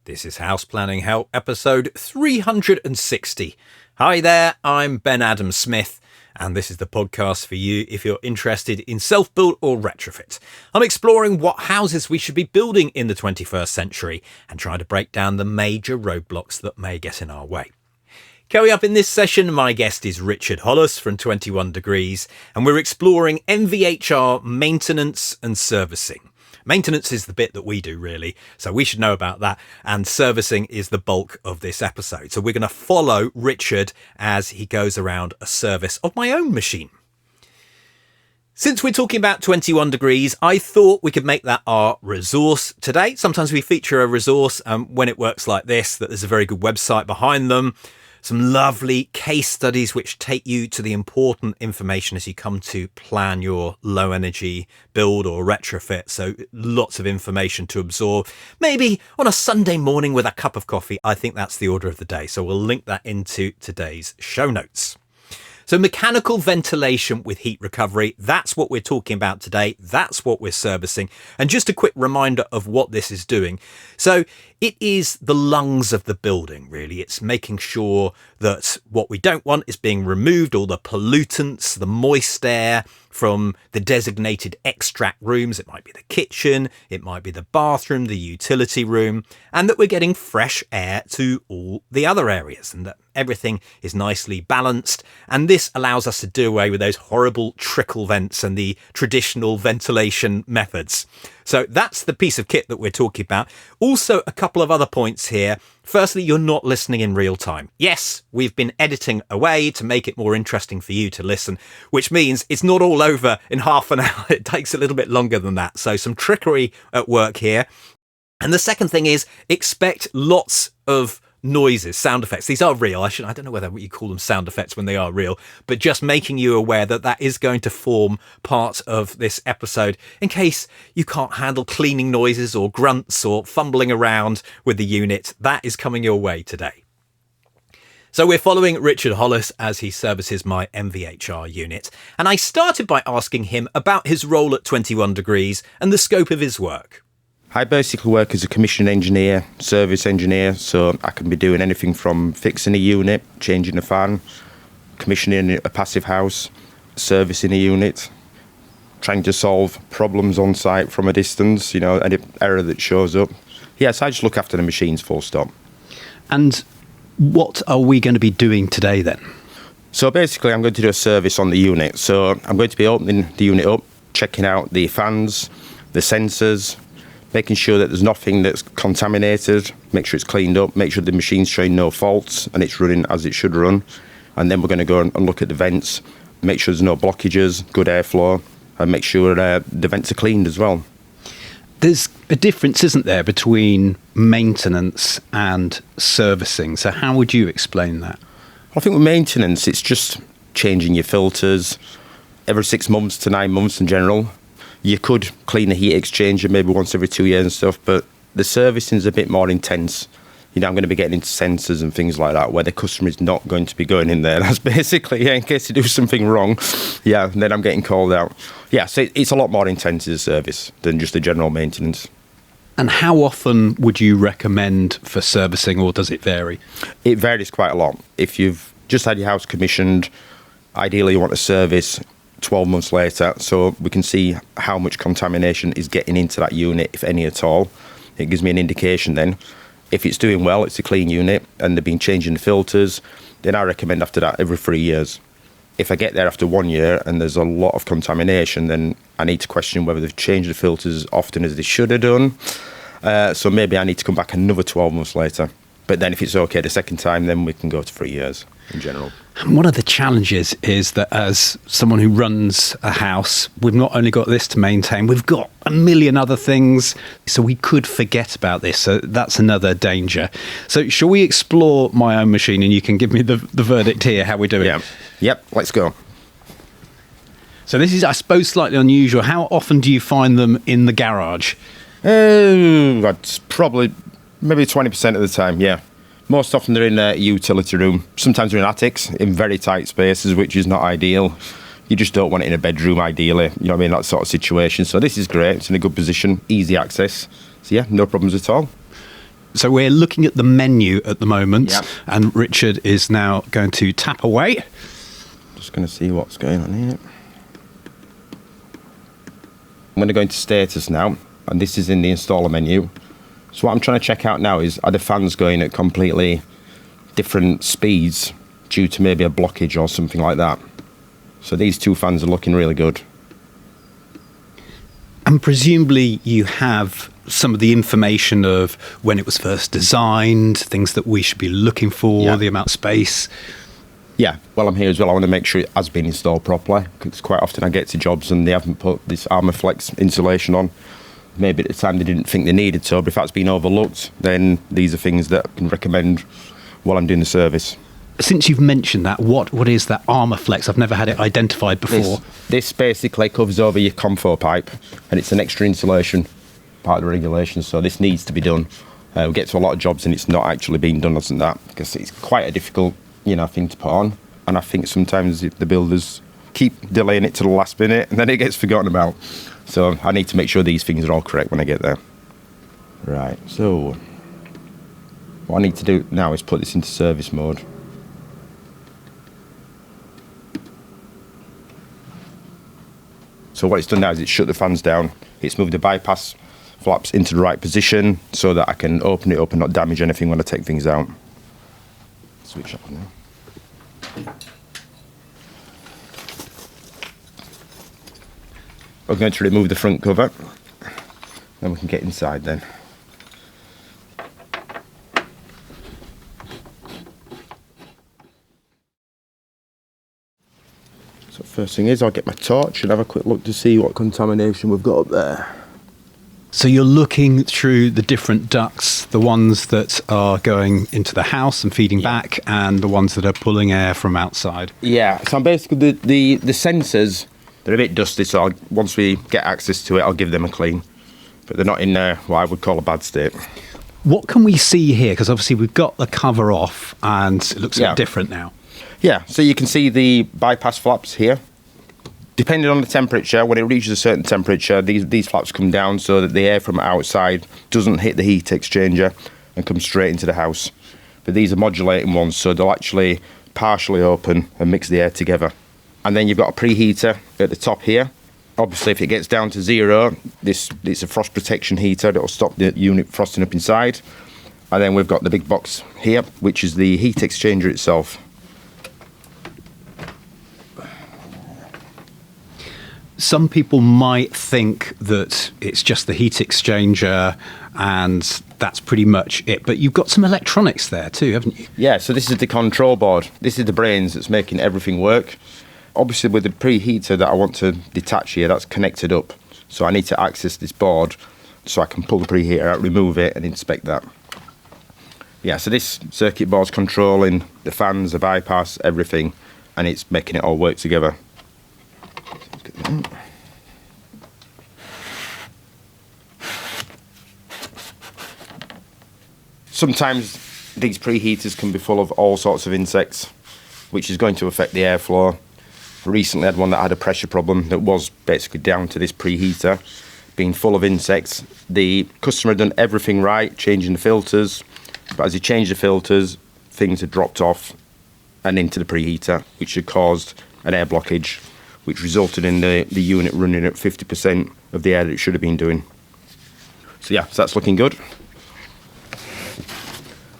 This is House Planning Help, episode 360. Hi there, I'm Ben Adam Smith, and this is the podcast for you if you're interested in self-build or retrofit. I'm exploring what houses we should be building in the 21st century and trying to break down the major roadblocks that may get in our way. Coming up in this session, my guest is Richard Hollas from 21 Degrees, and we're exploring MVHR maintenance and servicing. Maintenance is the bit that we do, really, so we should know about that, and servicing is the bulk of this episode. So we're going to follow Richard as he goes around a service of my own machine. Since we're talking about 21 Degrees, I thought we could make that our resource today. Sometimes we feature a resource when it works like this, that there's a very good website behind them. Some lovely case studies which take you to the important information as you come to plan your low energy build or retrofit. So lots of information to absorb. Maybe on a Sunday morning with a cup of coffee. I think that's the order of the day. So we'll link that into today's show notes. So mechanical ventilation with heat recovery, that's what we're talking about today. That's what we're servicing. And just a quick reminder of what this is doing. So it is the lungs of the building, really. It's making sure that what we don't want is being removed, all the pollutants, the moist air from the designated extract rooms. It might be the kitchen, it might be the bathroom, the utility room, and that we're getting fresh air to all the other areas and that everything is nicely balanced. And this allows us to do away with those horrible trickle vents and the traditional ventilation methods. So that's the piece of kit that we're talking about. Also, a couple of other points here. Firstly, you're not listening in real time. Yes, we've been editing away to make it more interesting for you to listen, which means it's not all over in half an hour. It takes a little bit longer than that. So some trickery at work here. And the second thing is expect lots of noises, sound effects. These are real. I don't know whether you call them sound effects when they are real, but just making you aware that that is going to form part of this episode in case you can't handle cleaning noises or grunts or fumbling around with the unit. That is coming your way today. So we're following Richard Hollas as he services my MVHR unit. And I started by asking him about his role at 21 Degrees and the scope of his work. I basically work as a commissioned engineer, service engineer, so I can be doing anything from fixing a unit, changing a fan, commissioning a passive house, servicing a unit, trying to solve problems on site from a distance, any error that shows up. Yes, I just look after the machines, full stop. And what are we going to be doing today then? So basically I'm going to do a service on the unit. So I'm going to be opening the unit up, checking out the fans, the sensors, making sure that there's nothing that's contaminated, make sure it's cleaned up, make sure the machine's showing no faults and it's running as it should run. And then we're going to go and look at the vents, make sure there's no blockages, good airflow, and make sure the vents are cleaned as well. There's a difference, isn't there, between maintenance and servicing? So how would you explain that? I think with maintenance, it's just changing your filters every 6 months to 9 months in general. You could clean the heat exchanger maybe once every 2 years and stuff, but the servicing is a bit more intense. I'm going to be getting into sensors and things like that where the customer is not going to be going in there. That's basically, in case you do something wrong, then I'm getting called out. So it's a lot more intense as a service than just the general maintenance. And how often would you recommend for servicing, or does it vary? It varies quite a lot. If you've just had your house commissioned, ideally you want a service 12 months later, so we can see how much contamination is getting into that unit, if any at all. It gives me an indication then. If it's doing well, it's a clean unit, and they've been changing the filters, then I recommend after that every 3 years. If I get there after 1 year and there's a lot of contamination, then I need to question whether they've changed the filters as often as they should have done. So maybe I need to come back another 12 months later. But then if it's okay the second time, then we can go to 3 years in general. And one of the challenges is that as someone who runs a house, we've not only got this to maintain, we've got a million other things. So we could forget about this. So that's another danger. So shall we explore my own machine and you can give me the verdict here, how we do it? Yeah. Yep, let's go. So this is, I suppose, slightly unusual. How often do you find them in the garage? That's probably maybe 20% of the time, yeah. Most often they're in a utility room. Sometimes they're in attics, in very tight spaces, which is not ideal. You just don't want it in a bedroom, ideally. You know what I mean? That sort of situation. So this is great. It's in a good position, easy access. So yeah, no problems at all. So we're looking at the menu at the moment, Yep. and Richard is now going to tap away. Just going to see what's going on here. I'm going to go into status now, and this is in the installer menu. So what I'm trying to check out now is, are the fans going at completely different speeds due to maybe a blockage or something like that? So these two fans are looking really good. And presumably you have some of the information of when it was first designed, things that we should be looking for, Yeah. the amount of space. Yeah, while I'm here as well, I want to make sure it has been installed properly, because quite often I get to jobs and they haven't put this Armorflex insulation on. Maybe at the time they didn't think they needed to, but if that's been overlooked, then these are things that I can recommend while I'm doing the service. Since you've mentioned that, what is that Armorflex? I've never had it identified before. This basically covers over your comfort pipe, and it's an extra insulation part of the regulations, so this needs to be done. We get to a lot of jobs and it's not actually being done, doesn't that? Because it's quite a difficult, thing to put on, and I think sometimes the builders keep delaying it to the last minute and then it gets forgotten about. So I need to make sure these things are all correct when I get there. Right, so what I need to do now is put this into service mode. So what it's done now is it's shut the fans down. It's moved the bypass flaps into the right position so that I can open it up and not damage anything when I take things out. Switch off now. I'm going to remove the front cover, then we can get inside then. So first thing is I'll get my torch and have a quick look to see what contamination we've got up there. So you're looking through the different ducts, the ones that are going into the house and feeding back, and the ones that are pulling air from outside. Yeah, so I'm basically the sensors, they're a bit dusty, so once we get access to it, I'll give them a clean. But they're not in what I would call a bad state. What can we see here? Because obviously we've got the cover off and it looks a bit different now. Yeah, so you can see the bypass flaps here. Depending on the temperature, when it reaches a certain temperature, these flaps come down so that the air from outside doesn't hit the heat exchanger and come straight into the house. But these are modulating ones, so they'll actually partially open and mix the air together. And then you've got a preheater at the top here. Obviously, if it gets down to zero, it's a frost protection heater that will stop the unit frosting up inside. And then we've got the big box here, which is the heat exchanger itself. Some people might think that it's just the heat exchanger and that's pretty much it. But you've got some electronics there too, haven't you? Yeah, so this is the control board. This is the brains that's making everything work. Obviously, with the preheater that I want to detach here, that's connected up. So I need to access this board so I can pull the preheater out, remove it, and inspect that. Yeah, so this circuit board's controlling the fans, the bypass, everything, and it's making it all work together. Sometimes these preheaters can be full of all sorts of insects, which is going to affect the airflow. Recently I had one that had a pressure problem that was basically down to this preheater being full of insects. The customer had done everything right, changing the filters, but as he changed the filters, things had dropped off and into the preheater, which had caused an air blockage, which resulted in the unit running at 50% of the air that it should have been doing. So yeah, so that's looking good.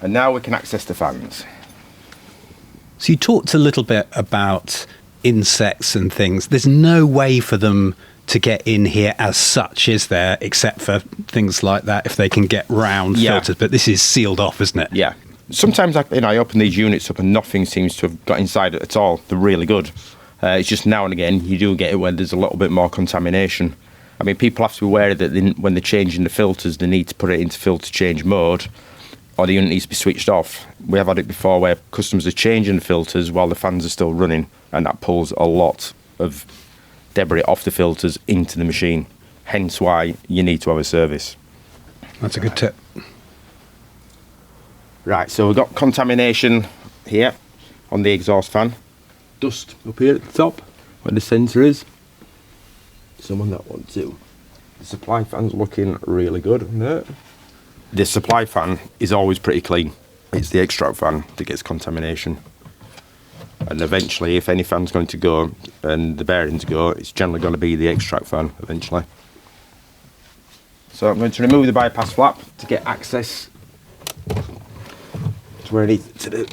And now we can access the fans. So you talked a little bit about insects and things. There's no way for them to get in here as such, is there, except for things like that if they can get round filters, but this is sealed off, isn't it? Yeah. Sometimes I open these units up and nothing seems to have got inside it at all. They're really good. It's just now and again you do get it when there's a little bit more contamination. I mean, people have to be aware that when they're changing the filters, they need to put it into filter change mode, or the unit needs to be switched off. We have had it before where customers are changing the filters while the fans are still running, and that pulls a lot of debris off the filters into the machine. Hence why you need to have a service. That's a good tip. Right, so we've got contamination here on the exhaust fan. Dust up here at the top where the sensor is. Some on that one too. The supply fan's looking really good on there. The supply fan is always pretty clean. It's the extract fan that gets contamination. And eventually, if any fan's going to go and the bearings go, it's generally going to be the extract fan eventually. So I'm going to remove the bypass flap to get access to where I need to do.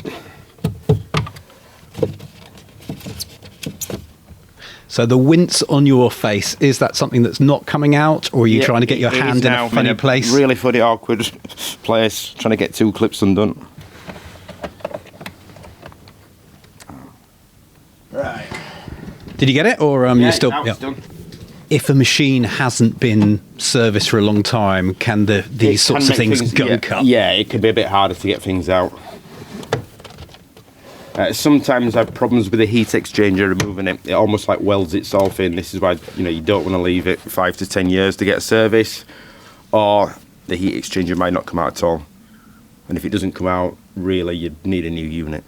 So the wince on your face, is that something that's not coming out, or are you trying to get your hand in a funny place? Really funny, awkward place, trying to get 2 clips undone. Right. Did you get it, or you're still? Now it's done. If a machine hasn't been serviced for a long time, can these sorts of things gunk up? Yeah, it can be a bit harder to get things out. Sometimes I have problems with the heat exchanger removing it. It almost like welds itself in. This is why you don't want to leave it 5 to 10 years to get a service, or the heat exchanger might not come out at all. And if it doesn't come out, really, you'd need a new unit.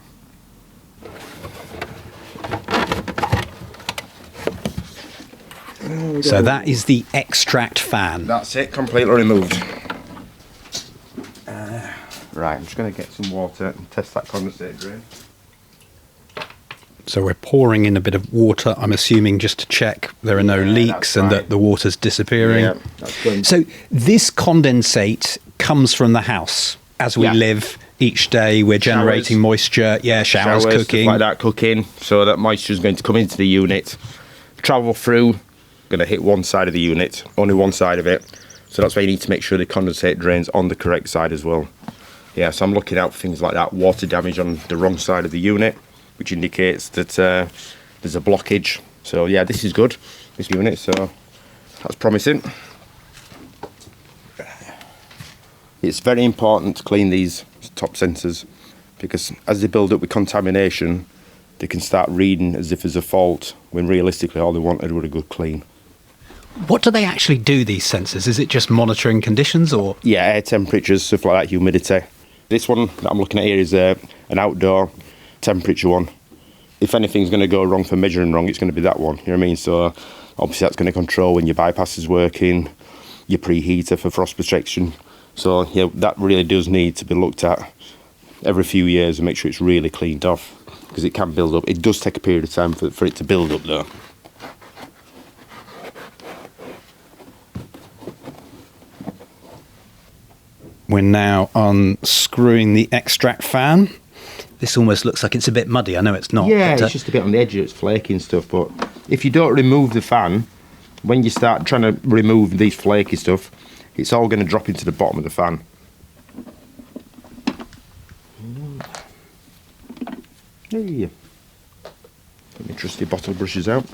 So that is the extract fan. That's it, completely removed. Right, I'm just going to get some water and test that condensate drain. So we're pouring in a bit of water, I'm assuming, just to check there are no leaks and that the water's disappearing. Yeah, that's good. So this condensate comes from the house. As we live each day, we're generating moisture. Yeah, showers, cooking. Stuff like that, cooking. So that moisture is going to come into the unit, travel through, going to hit one side of the unit, only one side of it. So that's why you need to make sure the condensate drains on the correct side as well. Yeah, so I'm looking out for things like that, water damage on the wrong side of the unit, which indicates that there's a blockage. So yeah, this is good, this unit, so that's promising. It's very important to clean these top sensors, because as they build up with contamination, they can start reading as if there's a fault, when realistically all they wanted was a good clean. What do they actually do, these sensors? Is it just monitoring conditions, or? Yeah, air temperatures, stuff like that, humidity. This one that I'm looking at here is an outdoor temperature one. If anything's going to go wrong for measuring wrong, it's going to be that one, you know what I mean? So obviously that's going to control when your bypass is working, your preheater for frost protection. So yeah, that really does need to be looked at every few years and make sure it's really cleaned off, because it can build up. It does take a period of time for it to build up though. We're now unscrewing the extract fan. This almost looks like it's a bit muddy. I know it's not. Yeah, but, it's just a bit on the edge, it's flaky and stuff. But if you don't remove the fan, when you start trying to remove these flaky stuff, it's all going to drop into the bottom of the fan. Hey, get my trusty bottle brushes out.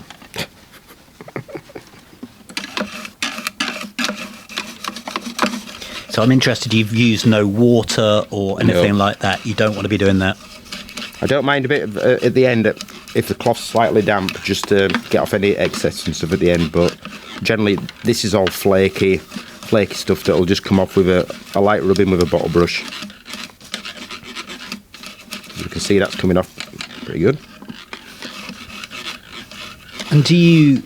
So I'm interested, you've used no water or anything like that. You don't want to be doing that. I don't mind a bit of, at the end, if the cloth's slightly damp, just to get off any excess and stuff at the end. But generally, this is all flaky stuff that will just come off with a light rubbing with a bottle brush. As you can see, that's coming off pretty good. And do you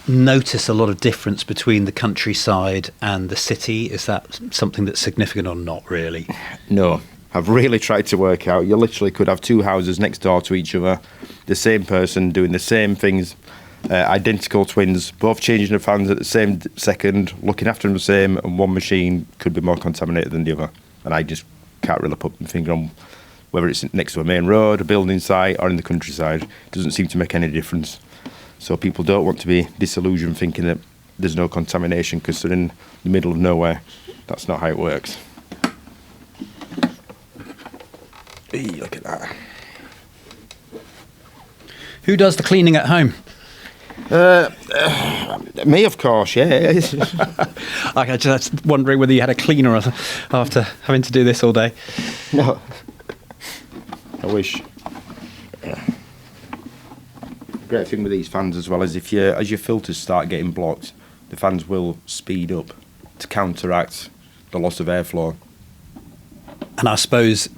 notice a lot of difference between the countryside and the city? Is that something that's significant or not really? No. I've really tried to work out. You literally could have 2 houses next door to each other, the same person doing the same things, identical twins, both changing the fans at the same second, looking after them the same, and one machine could be more contaminated than the other. And I just can't really put my finger on whether it's next to a main road, a building site, or in the countryside. It doesn't seem to make any difference. So people don't want to be disillusioned thinking that there's no contamination because they're in the middle of nowhere. That's not how it works. Hey, look at that. Who does the cleaning at home? Me, of course, yeah. I was just wondering whether you had a cleaner after having to do this all day. No. I wish. Great thing with these fans as well is as your filters start getting blocked, the fans will speed up to counteract the loss of airflow. And I suppose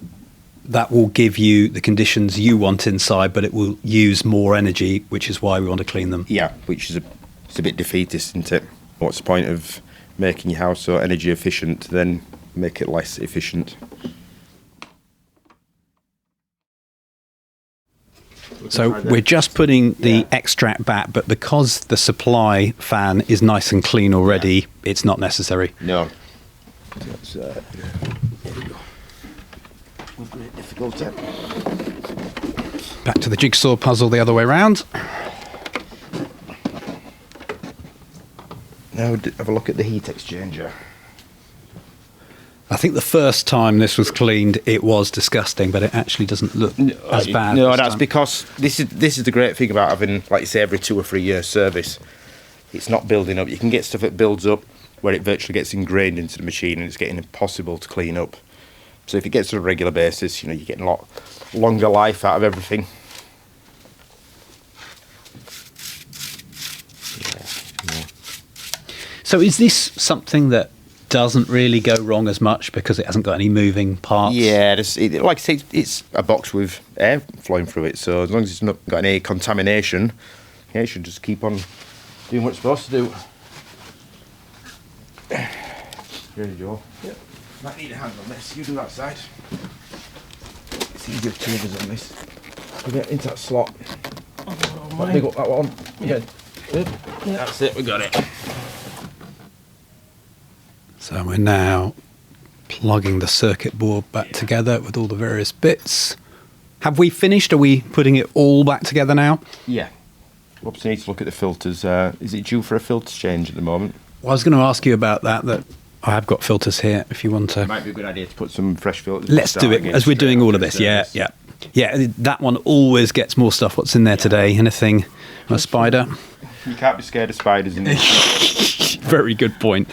that will give you the conditions you want inside, but it will use more energy, which is why we want to clean them. Yeah, which is it's a bit defeatist, isn't it? What's the point of making your house so energy efficient, then make it less efficient. So we're just putting the extract back, but because the supply fan is nice and clean already, it's not necessary. No. That's, here we go. With great difficulty. Back to the jigsaw puzzle the other way round. Now have a look at the heat exchanger. I think the first time this was cleaned, it was disgusting, but it actually doesn't look as bad. No, that's because this is the great thing about having, like you say, every 2 or 3 years service. It's not building up. You can get stuff that builds up where it virtually gets ingrained into the machine and it's getting impossible to clean up. So if it gets on a regular basis, you're getting a lot longer life out of everything. So is this something that doesn't really go wrong as much because it hasn't got any moving parts? Yeah, like I say, it's a box with air flowing through it, so as long as it's not got any contamination, it should just keep on doing what it's supposed to do. Ready, Joe? Yep. Might need a hand on this. You do that side. It's easier with 2 of us on this. We get into that slot. Big up that one. Yeah. Good. Yep. That's it, we got it. So we're now plugging the circuit board back together with all the various bits. Have we finished? Are we putting it all back together now? Yeah. We obviously need to look at the filters. Is it due for a filter change at the moment? Well, I was going to ask you about that I have got filters here if you want to. It might be a good idea to put some fresh filters. Let's do it as we're doing all of this. Yeah. Yeah, that one always gets more stuff. What's in there today? Anything? A spider? You can't be scared of spiders in this. Very good point.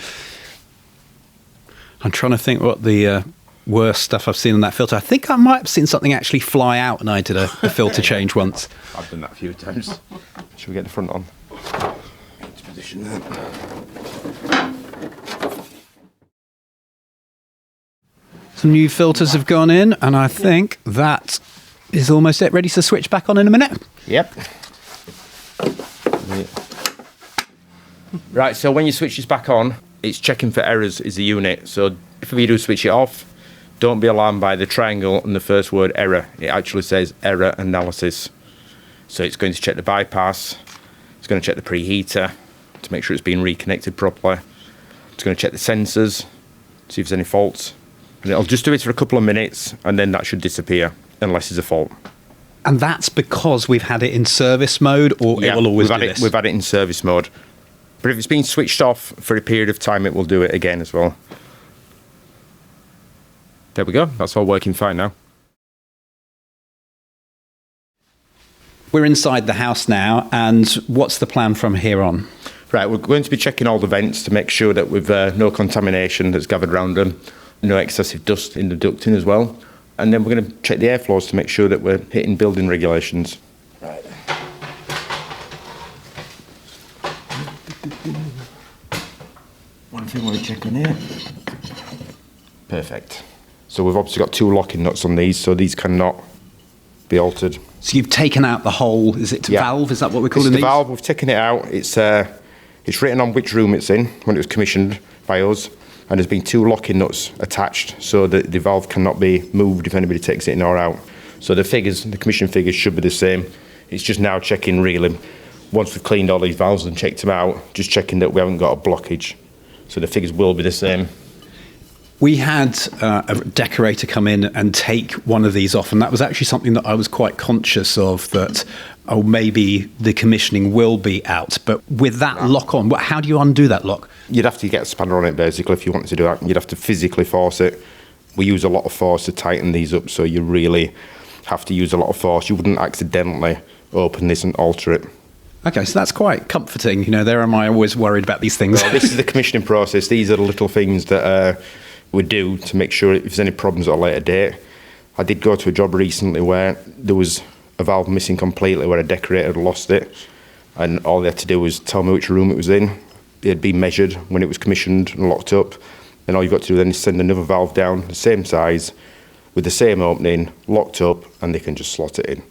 I'm trying to think what the worst stuff I've seen on that filter. I think I might have seen something actually fly out and I did a filter change once. I've done that a few times. Should we get the front on? Let's position that. Some new filters have gone in and I think that is almost it. Ready to switch back on in a minute? Yep. Right, so when you switch this back on, it's checking for errors is the unit. So if you do switch it off, don't be alarmed by the triangle and the first word error. It actually says error analysis. So it's going to check the bypass. It's going to check the preheater to make sure it's being reconnected properly. It's going to check the sensors, see if there's any faults. And it'll just do it for a couple of minutes and then that should disappear unless there's a fault. And that's because we've had it in service mode or it will always do this? We've had it in service mode. But if it's been switched off for a period of time, it will do it again as well. There we go. That's all working fine now. We're inside the house now, and what's the plan from here on? Right, we're going to be checking all the vents to make sure that we've no contamination that's gathered around them, no excessive dust in the ducting as well. And then we're going to check the airflows to make sure that we're hitting building regulations. Right. One thing we're checking here. Perfect. So we've obviously got 2 locking nuts on these, so these cannot be altered. So you've taken out the whole, is it valve? Is that what we're calling these? It's the valve, we've taken it out. It's written on which room it's in when it was commissioned by us, and there's been 2 locking nuts attached so that the valve cannot be moved if anybody takes it in or out. So the commission figures should be the same. It's just now checking really, once we've cleaned all these valves and checked them out, just checking that we haven't got a blockage. So the figures will be the same. We had a decorator come in and take one of these off, and that was actually something that I was quite conscious of, that, maybe the commissioning will be out. But with that lock on, how do you undo that lock? You'd have to get a spanner on it, basically, if you wanted to do that. You'd have to physically force it. We use a lot of force to tighten these up, so you really have to use a lot of force. You wouldn't accidentally open this and alter it. Okay, so that's quite comforting. There am I always worried about these things. Well, this is the commissioning process. These are the little things that we do to make sure if there's any problems at a later date. I did go to a job recently where there was a valve missing completely, where a decorator had lost it, and all they had to do was tell me which room it was in. It had been measured when it was commissioned and locked up, and all you've got to do then is send another valve down, the same size, with the same opening, locked up, and they can just slot it in.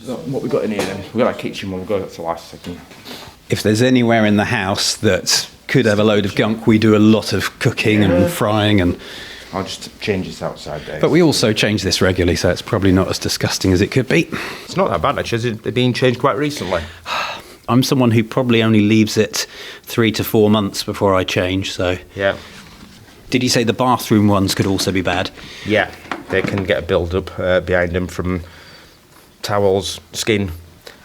So what we've got in here then, we've got our kitchen one, we'll go to the last second. If there's anywhere in the house that could have a load of gunk, we do a lot of cooking and frying and... I'll just change this outside, Dave. But we also change this regularly, so it's probably not as disgusting as it could be. It's not that bad, actually. It's been changed quite recently. I'm someone who probably only leaves it 3 to 4 months before I change, so... Yeah. Did you say the bathroom ones could also be bad? Yeah, they can get a build-up behind them from towels, skin.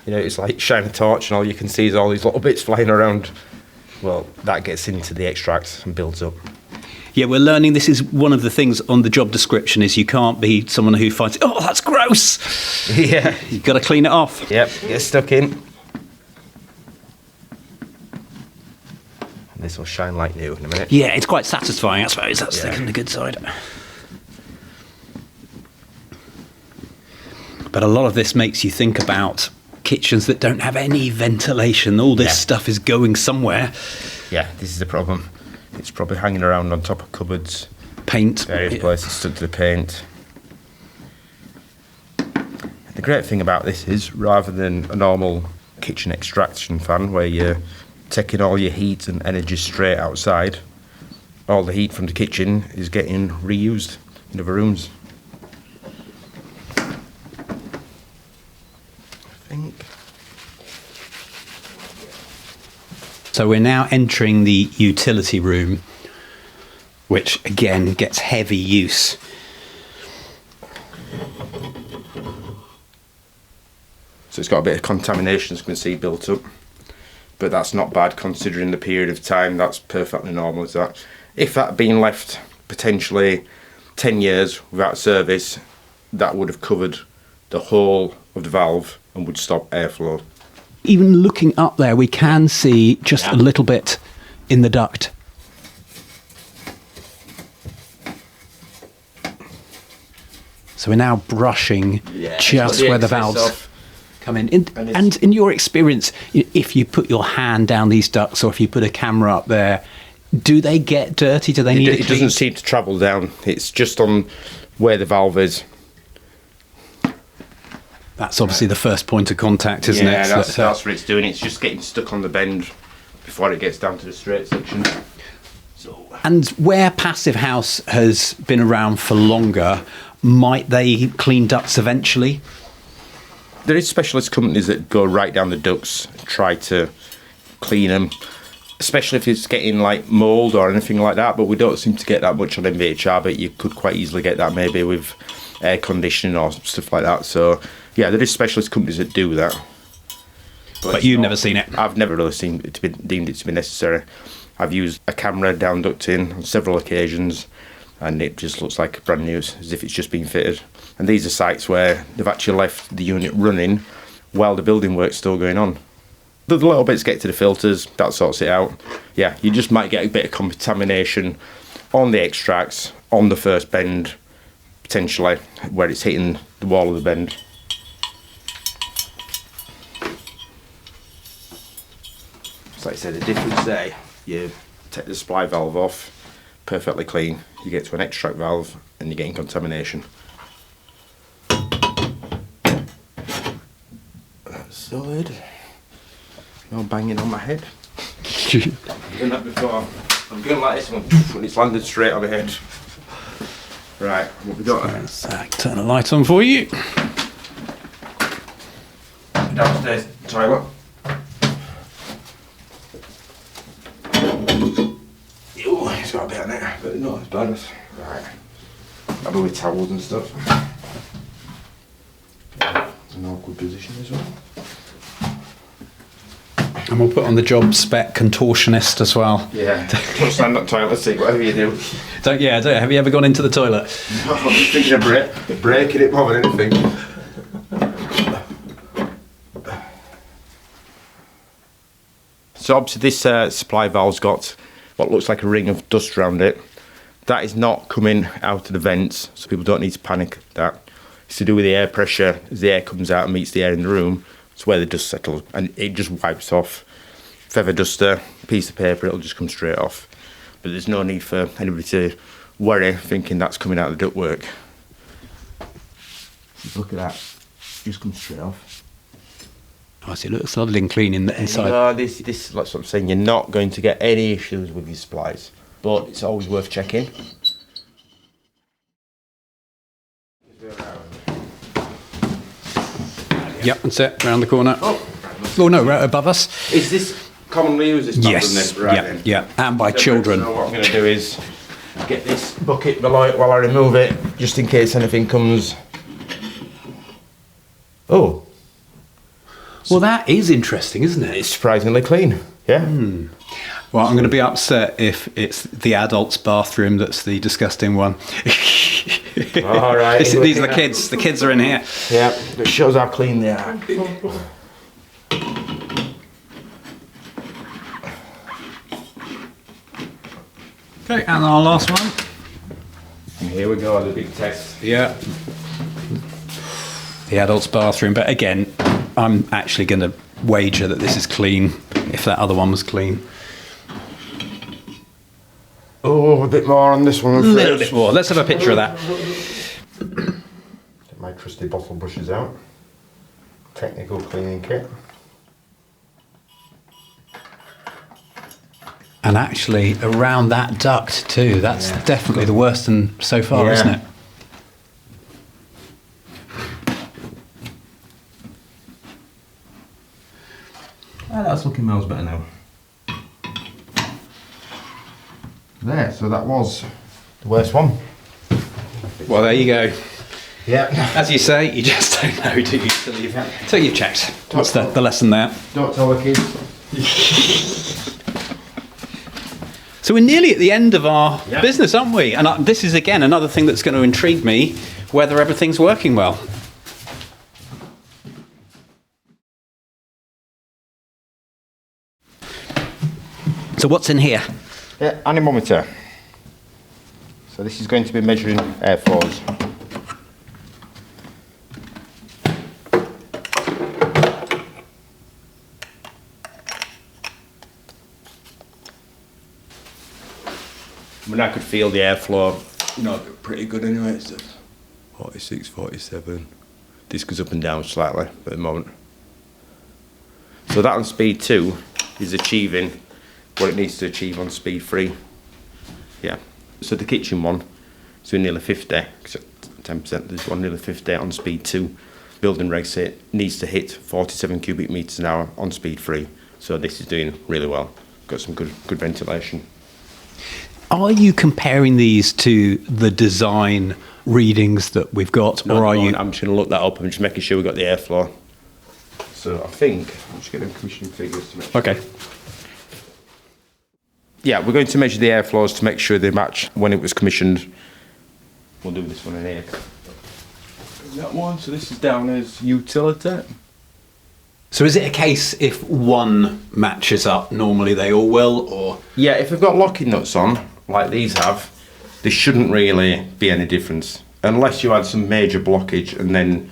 You know, it's like shine a torch and all you can see is all these little bits flying around. Well, that gets into the extract and builds up. Yeah, we're learning this is one of the things on the job description is you can't be someone who finds, oh, that's gross. Yeah. You've got to clean it off. Yep, get stuck in. And this will shine like new in a minute. Yeah, it's quite satisfying, I suppose. That's Yeah. the good side. But a lot of this makes you think about kitchens that don't have any ventilation. All this stuff is going somewhere. Yeah, this is the problem. It's probably hanging around on top of cupboards. Paint. Various places stuck to the paint. The great thing about this is, rather than a normal kitchen extraction fan where you're taking all your heat and energy straight outside, all the heat from the kitchen is getting reused in other rooms. I think. So we're now entering the utility room, which again gets heavy use. So it's got a bit of contamination, as you can see, built up. But that's not bad considering the period of time. That's perfectly normal, is that? If that had been left potentially 10 years without service, that would have covered the whole of the valve and would stop airflow. Even looking up there, we can see just a little bit in the duct. So we're now brushing just where the valves come in. And in your experience, if you put your hand down these ducts or if you put a camera up there, do they get dirty? Do they need It doesn't seem to travel down. It's just on where the valve is. That's obviously the first point of contact, isn't it? Yeah, that's what it's doing. It's just getting stuck on the bend before it gets down to the straight section. And where Passive House has been around for longer, might they clean ducts eventually? There is specialist companies that go right down the ducts and try to clean them, especially if it's getting like mould or anything like that, but we don't seem to get that much on MVHR, but you could quite easily get that maybe with air conditioning or stuff like that. So yeah, there is specialist companies that do that. But you've never seen it? I've never really seen it to be deemed it to be necessary. I've used a camera down ducting on several occasions and it just looks like brand new, as if it's just been fitted. And these are sites where they've actually left the unit running while the building work's still going on. The little bits get to the filters, that sorts it out. Yeah, you just might get a bit of contamination on the extracts, on the first bend, potentially, where it's hitting the wall of the bend. So like I said, the difference there, you take the supply valve off, perfectly clean, you get to an extract valve and you're getting contamination. That's solid. No banging on my head. I've done that before. I'm going like this one and it's landed straight on my head. Right, what we got? Turn the light on for you. Downstairs toilet. Ooh, it's got a bit on it, but not as bad as. Right. I'll be with towels and stuff. It's an awkward position as well. And we'll put on the job spec contortionist as well. Yeah. Don't stand up toilet seat, whatever you do. Don't. Have you ever gone into the toilet? No, I'm just thinking of breaking it more than anything. So obviously this supply valve's got what looks like a ring of dust around it. That is not coming out of the vents, so people don't need to panic at that. It's to do with the air pressure. As the air comes out and meets the air in the room, it's where the dust settles and it just wipes off. Feather duster, piece of paper, it'll just come straight off. But there's no need for anybody to worry thinking that's coming out of the ductwork. Look at that, just comes straight off. Oh, so it looks lovely and clean in the inside. No, this is like what I'm saying. You're not going to get any issues with your supplies, but it's always worth checking. Yep, that's it. Round the corner. Oh no, right above us. Is this commonly used? This Yes. Right, Yeah. And by children. So what I'm going to do is get this bucket below it while I remove it, just in case anything comes. Oh. Well, that is interesting, isn't it? It's surprisingly clean. Yeah. Well, I'm going to be upset if it's the adults' bathroom that's the disgusting one. All right. These are the kids. The kids are in here. Yeah. It shows how clean they are. Okay, and our last one. And here we go, the big test. Yeah. The adults' bathroom. But again, I'm actually going to wager that this is clean, if that other one was clean. Oh, a bit more on this one. A little bit more. Let's have a picture of that. Get my trusty bottle brushes out. Technical cleaning kit. And actually, around that duct too. That's definitely the worst one so far, isn't it? Ah, that's looking miles better now. There, so that was the worst one. Well, there you go. Yeah. As you say, you just don't know, do you, till you've checked. What's the lesson there? Don't tell the kids. So we're nearly at the end of our business, aren't we? And this is, again, another thing that's going to intrigue me, whether everything's working well. So what's in here? Yeah, anemometer. So this is going to be measuring airflows. I mean, I could feel the airflow, pretty good anyway. It's 46, 47. This goes up and down slightly at the moment. So that on speed 2 is achieving what it needs to achieve on speed 3. Yeah. So the kitchen one, so nearly 50, 10%, there's one nearly 50 on speed 2. Building reg set needs to hit 47 cubic metres an hour on speed 3. So this is doing really well. Got some good ventilation. Are you comparing these to the design readings that we've got, No, or are you? I'm just going to look that up. I'm just making sure we've got the airflow. So I think I'm just getting commissioning figures to make sure. Okay. Yeah, we're going to measure the airflows to make sure they match when it was commissioned. We'll do this one in here. That one. So this is down as utility. So is it a case if one matches up, normally they all will, or? Yeah, if we've got locking nuts on, like these have, there shouldn't really be any difference. Unless you had some major blockage and then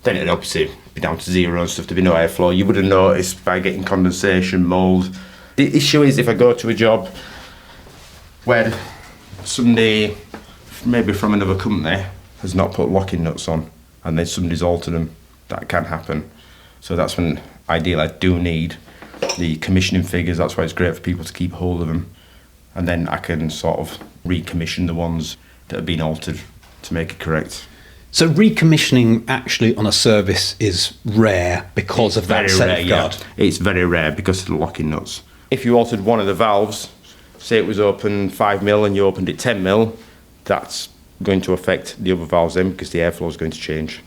it'd obviously be down to 0 and stuff, there'd be no airflow. You would have noticed by getting condensation, mould. The issue is if I go to a job where somebody, maybe from another company, has not put locking nuts on and then somebody's altered them, that can happen. So that's when ideally I do need the commissioning figures. That's why it's great for people to keep hold of them. And then I can sort of recommission the ones that have been altered to make it correct. So recommissioning actually on a service is rare because of that safeguard. Yeah. It's very rare because of the locking nuts. If you altered one of the valves, say it was open 5 mil and you opened it 10 mil, that's going to affect the other valves then because the airflow is going to change.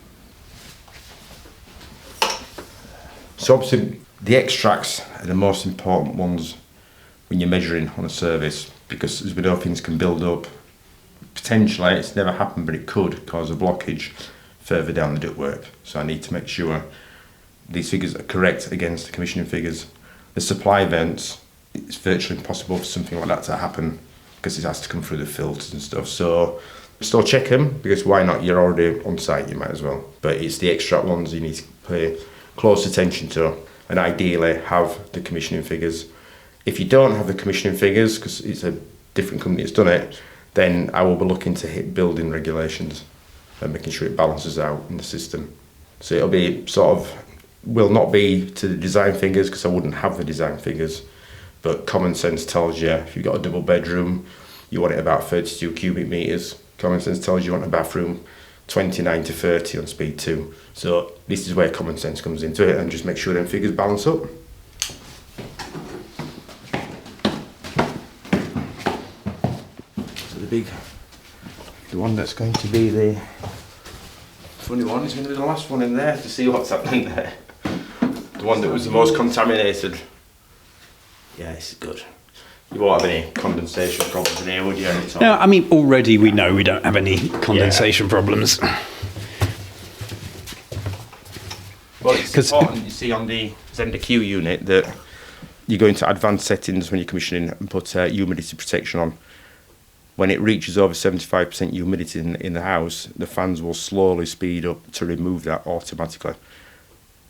So obviously the extracts are the most important ones when you're measuring on a service, because as we know, things can build up. Potentially, it's never happened, but it could cause a blockage further down the ductwork. So I need to make sure these figures are correct against the commissioning figures. The supply vents, it's virtually impossible for something like that to happen because it has to come through the filters and stuff. So still check them, because why not? You're already on site, you might as well. But it's the extract ones you need to pay close attention to, and ideally have the commissioning figures. If you don't have the commissioning figures, because it's a different company that's done it, then I will be looking to hit building regulations and making sure it balances out in the system. So it'll be sort of will not be to the design figures because I wouldn't have the design figures. But common sense tells you if you've got a double bedroom, you want it about 32 cubic metres. Common sense tells you want a bathroom 29 to 30 on speed 2. So this is where common sense comes into it, and just make sure them figures balance up. So the one that's going to be the funny one is going to be the last one in there to see what's happening there. The one that was the most contaminated. Yeah, this is good. You won't have any condensation problems in here, would you? No, I mean, already we know we don't have any condensation problems. Well, it's important, you see, on the ZenderQ unit that you go into advanced settings when you're commissioning and put humidity protection on. When it reaches over 75% humidity in the house, the fans will slowly speed up to remove that automatically.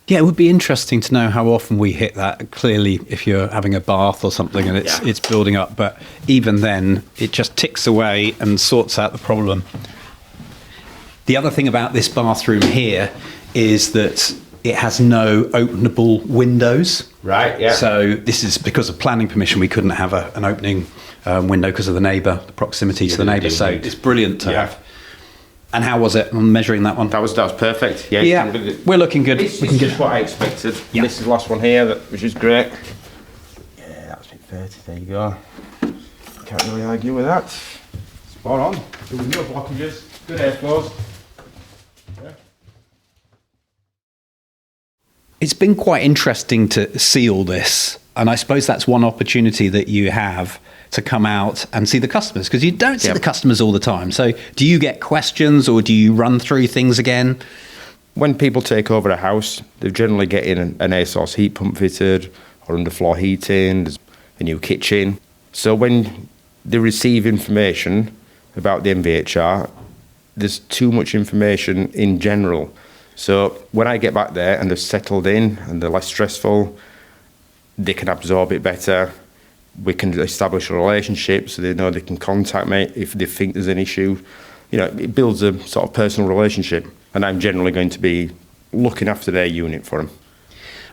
Yeah, it would be interesting to know how often we hit that. Clearly, if you're having a bath or something and it's building up, but even then, it just ticks away and sorts out the problem. The other thing about this bathroom here is that it has no openable windows. Right, yeah. So this is because of planning permission, we couldn't have an opening window because of the neighbour, the proximity to the neighbour. So it's brilliant to have. And how was it on measuring that one? That was perfect. Yeah, we're looking good. This is just what I expected. Yeah. This is the last one here, which is great. Yeah, that's been 30. There you go. Can't really argue with that. Spot on. There was no blockages. Good airflows. Yeah. It's been quite interesting to see all this, and I suppose that's one opportunity that you have to come out and see the customers, because you don't see the customers all the time. So do you get questions or do you run through things again? When people take over a house, they're generally getting an air source heat pump fitted or underfloor heating, there's a new kitchen. So when they receive information about the MVHR, there's too much information in general. So when I get back there and they're settled in and they're less stressful, they can absorb it better. We can establish a relationship so they know they can contact me if they think there's an issue. You know, it builds a sort of personal relationship, and I'm generally going to be looking after their unit for them.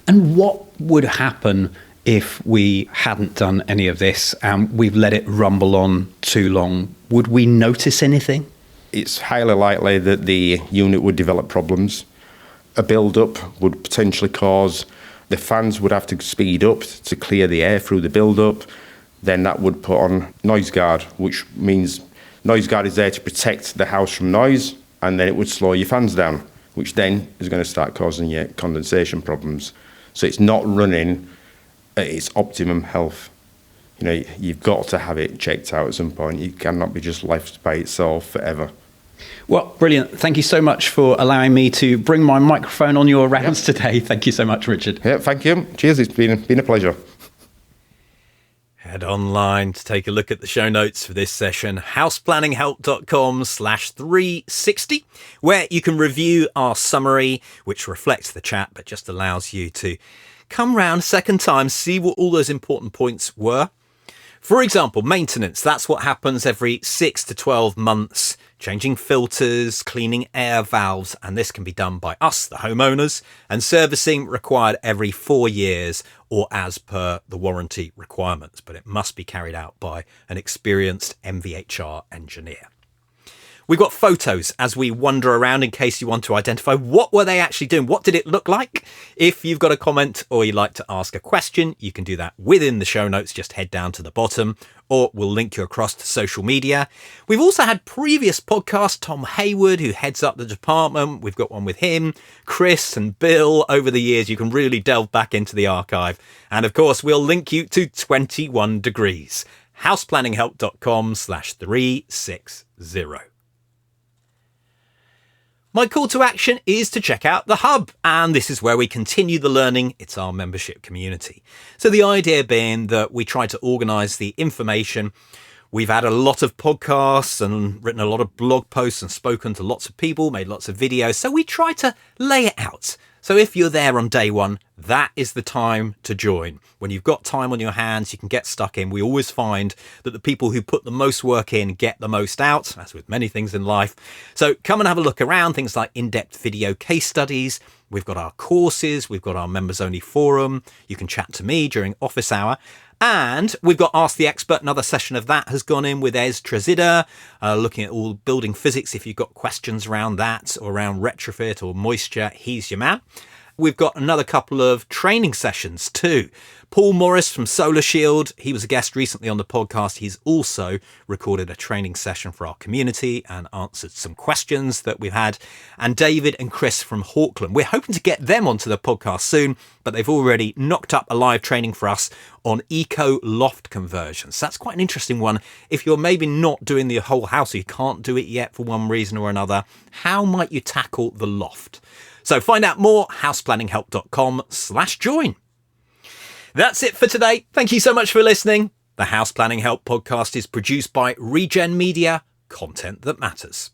And what would happen if we hadn't done any of this and we've let it rumble on too long? Would we notice anything? It's highly likely that the unit would develop problems. A build-up would potentially cause the fans would have to speed up to clear the air through the build-up. Then that would put on noise guard, which means noise guard is there to protect the house from noise, and then it would slow your fans down, which then is going to start causing you condensation problems. So it's not running at its optimum health. You know, you've got to have it checked out at some point. You cannot be just left by itself forever. Well, brilliant. Thank you so much for allowing me to bring my microphone on your rounds today. Thank you so much, Richard. Yeah, thank you. Cheers. It's been a pleasure. Head online to take a look at the show notes for this session, houseplanninghelp.com/360, where you can review our summary, which reflects the chat, but just allows you to come round a second time, see what all those important points were. For example, maintenance, that's what happens every 6 to 12 months, changing filters, cleaning air valves, and this can be done by us, the homeowners, and servicing required every 4 years or as per the warranty requirements, but it must be carried out by an experienced MVHR engineer. We've got photos as we wander around in case you want to identify what were they actually doing, what did it look like. If you've got a comment or you'd like to ask a question, you can do that within the show notes, just head down to the bottom, or we'll link you across to social media. We've also had previous podcasts, Tom Hayward, who heads up the department, we've got one with him, Chris and Bill. Over the years, you can really delve back into the archive. And of course, we'll link you to 21 Degrees, houseplanninghelp.com/360. My call to action is to check out the Hub, and this is where we continue the learning. It's our membership community. So the idea being that we try to organise the information. We've had a lot of podcasts and written a lot of blog posts and spoken to lots of people, made lots of videos. So we try to lay it out. So if you're there on day one, that is the time to join. When you've got time on your hands, you can get stuck in. We always find that the people who put the most work in get the most out, as with many things in life. So come and have a look around, things like in-depth video case studies, We've got our courses, we've got our members-only forum. You can chat to me during office hour. And we've got Ask the Expert. Another session of that has gone in with Ez Trezida, looking at all building physics. If you've got questions around that or around retrofit or moisture, he's your man. We've got another couple of training sessions too. Paul Morris from Solar Shield, he was a guest recently on the podcast. He's also recorded a training session for our community and answered some questions that we've had. And David and Chris from Hawkland. We're hoping to get them onto the podcast soon, but they've already knocked up a live training for us on eco loft conversions. So that's quite an interesting one. If you're maybe not doing the whole house or you can't do it yet for one reason or another, how might you tackle the loft? So find out more, houseplanninghelp.com/join. That's it for today. Thank you so much for listening. The House Planning Help podcast is produced by Regen Media, content that matters.